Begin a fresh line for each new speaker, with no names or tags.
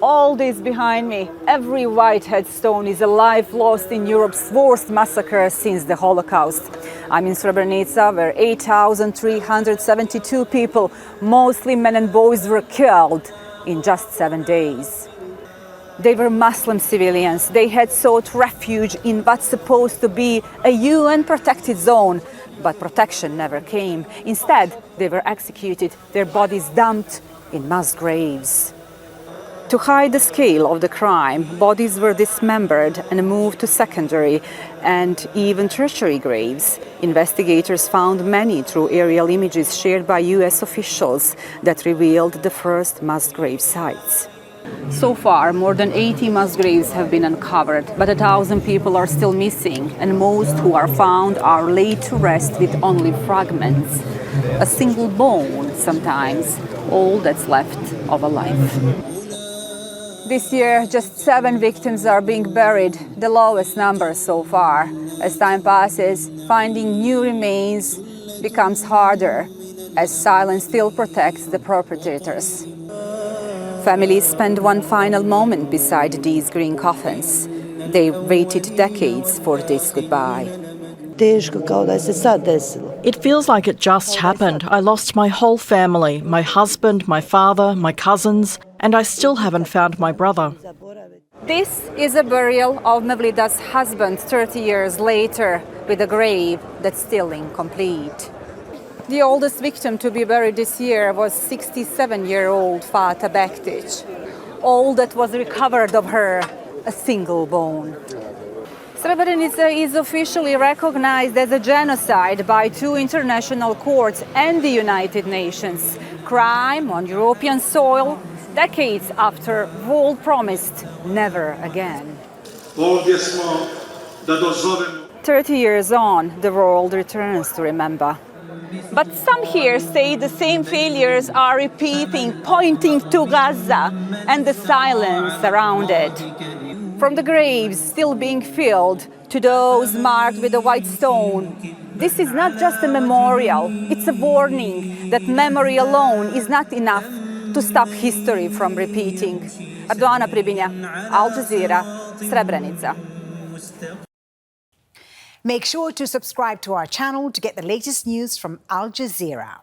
All this behind me, every white headstone is a life lost in Europe's worst massacre since the Holocaust. I'm in Srebrenica, where 8,372 people, mostly men and boys, were killed in just 7 days. They were Muslim civilians. They had sought refuge in what's supposed to be a UN-protected zone, but protection never came. Instead, they were executed, their bodies dumped in mass graves. To hide the scale of the crime, bodies were dismembered and moved to secondary and even tertiary graves. Investigators found many through aerial images shared by US officials that revealed the first mass grave sites. So far, more than 80 mass graves have been uncovered, but 1,000 people are still missing, and most who are found are laid to rest with only fragments. A single bone, sometimes, all that's left of a life. This year, just 7 victims are being buried, the lowest number so far. As time passes, finding new remains becomes harder, as silence still protects the perpetrators. Families spend one final moment beside these green coffins. They waited decades for this goodbye.
It feels like it just happened. I lost my whole family, my husband, my father, my cousins, and I still haven't found my brother.
This is a burial of Mevlida's husband 30 years later, with a grave that's still incomplete. The oldest victim to be buried this year was 67-year-old Fata Bektic. All that was recovered of her, a single bone. Srebrenica is officially recognized as a genocide by 2 international courts and the United Nations. Crime on European soil, decades after world promised never again. 30 years on, the world returns to remember. But some here say the same failures are repeating, pointing to Gaza and the silence around it. From the graves still being filled to those marked with a white stone, this is not just a memorial, it's a warning that memory alone is not enough to stop history from repeating. Arduana, Pribinja, Al Jazeera, Srebrenica.
Make sure to subscribe to our channel to get the latest news from Al Jazeera.